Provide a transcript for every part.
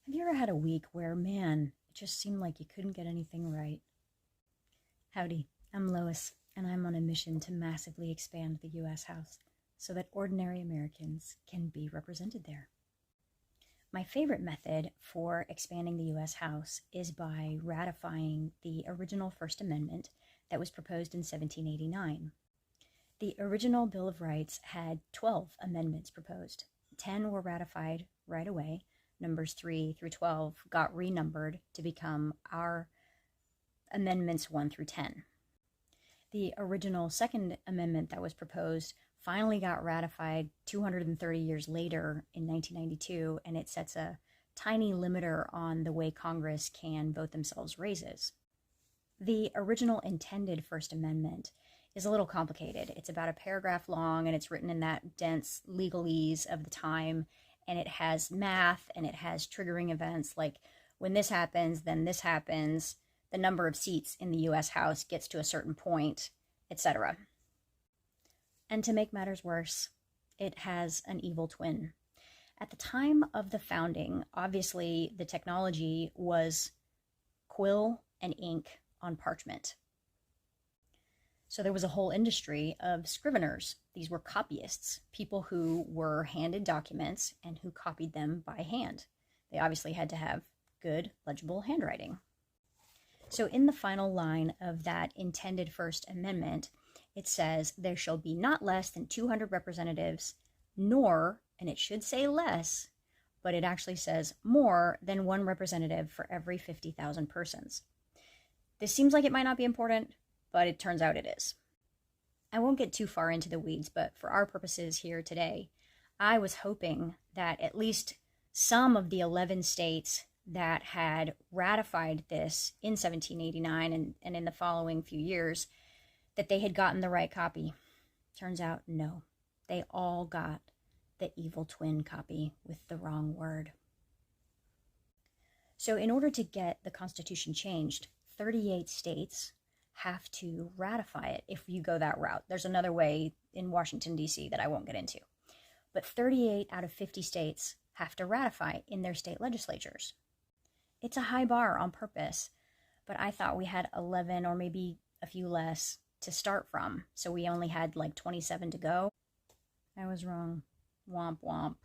Have you ever had a week where, man, it just seemed like you couldn't get anything right? Howdy, I'm Lois, and I'm on a mission to massively expand the U.S. House so that ordinary Americans can be represented there. My favorite method for expanding the U.S. House is by ratifying the original First Amendment that was proposed in 1789. The original Bill of Rights had 12 amendments proposed. 10 were ratified right away. Numbers 3 through 12 got renumbered to become our amendments 1 through 10. The original Second Amendment that was proposed finally got ratified 230 years later in 1992, and it sets a tiny limiter on the way Congress can vote themselves raises. The original intended First Amendment is a little complicated. It's about a paragraph long, and it's written in that dense legalese of the time, and it has math, and it has triggering events like when this happens, then this happens, the number of seats in the U.S. House gets to a certain point, etc. And to make matters worse, it has an evil twin. At the time of the founding, obviously the technology was quill and ink on parchment. So there was a whole industry of scriveners. These were copyists, people who were handed documents and who copied them by hand. They obviously had to have good, legible handwriting. So in the final line of that intended First Amendment, it says there shall be not less than 200 representatives, nor, and it should say less, but it actually says more than one representative for every 50,000 persons. This seems like it might not be important, but it turns out it is. I won't get too far into the weeds, but for our purposes here today, I was hoping that at least some of the 11 states that had ratified this in 1789 and in the following few years, that they had gotten the right copy. Turns out, no. They all got the evil twin copy with the wrong word. So in order to get the Constitution changed, 38 states have to ratify it if you go that route. There's another way in Washington, D.C. that I won't get into. But 38 out of 50 states have to ratify in their state legislatures. It's a high bar on purpose, but I thought we had 11 or maybe a few less to start from, so we only had like 27 to go. I was wrong. Womp womp,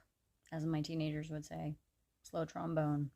as my teenagers would say. Slow trombone.